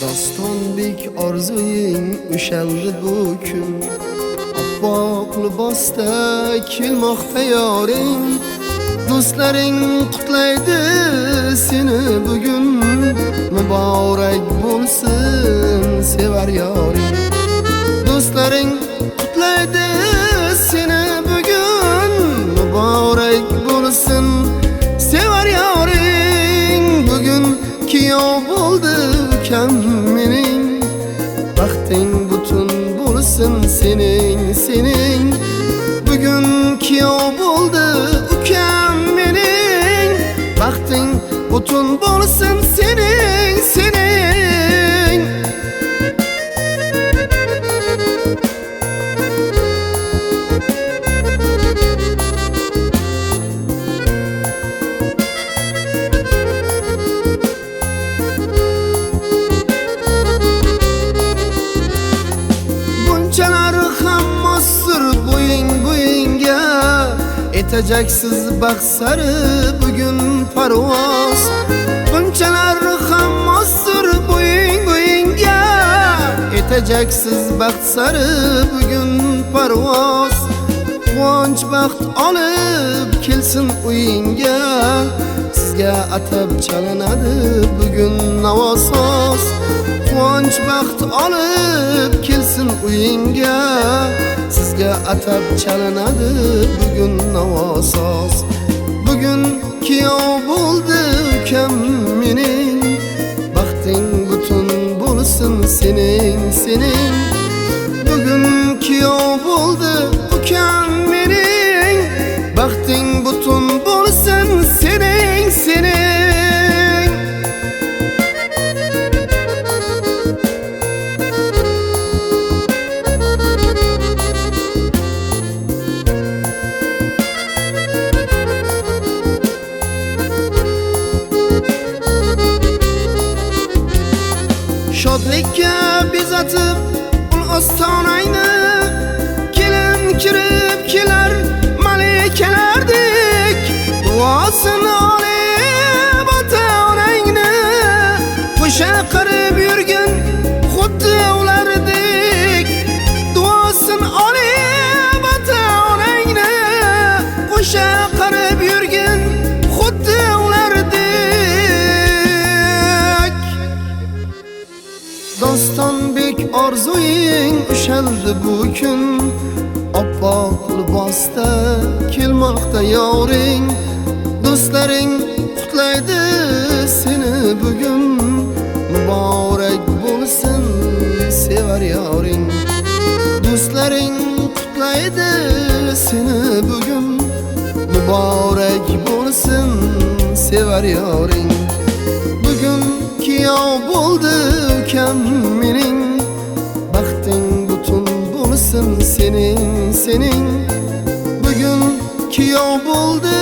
Dostonbek orzuying ushaldi bu kun, oppoq libosda kelmoqda yoring. Do'stlaring qutlaydi seni bugun, muborak bo'lsin sevar yoring. Do'stlaring qutlaydi seni bugun, muborak bo'lsin sevar yoring. Bugun kuyov bo'ldi ukam mening, baxting butun bo'lsin sening. Bugun kuyov bo'ldi ukam mening, baxting butun bo'lsin sening. Bunchalar ham mosir bo'yingga, etajaksiz baxt sari bugun parvoz. Bunchalar ham mosir bo'yingga, etajaksiz baxt sari bugun parvoz. Quvonch baxt olib kelsin uyingga, sizga atab chalinadi bugun navosoz. Quvonch baxt olib kelsin uyingga, sizga atab chalinadi bugun navosoz. Bugun kuyov bo'ldi ukam mening, baxting butun bo'lsin sening. Bugun kuyov bo'ldi ukam mening, baxting butun bo'lsin sening. Shodlikka bezatib ul ostonangni, kelin kirib kelar malikalardek. Duosini olib ota-onangni, qo'sha qirib yurgin xuddi ulardek. Duosini olib ota-onangni, qo'sha qirib yurgin xuddi ulardek. Dostonbek orzuying ushaldi bu kun, oppoq libosda kelmoqda yoring. Do'stlaring qutlaydi seni bugun, muborak bo'lsin sevar yoring. Do'stlaring qutlaydi seni bugun, muborak bo'lsin sevar yoring. Bugun kuyov bo'ldi ukam mening, baxting butun bo'lsin sening. Bugun kuyov bo'ldi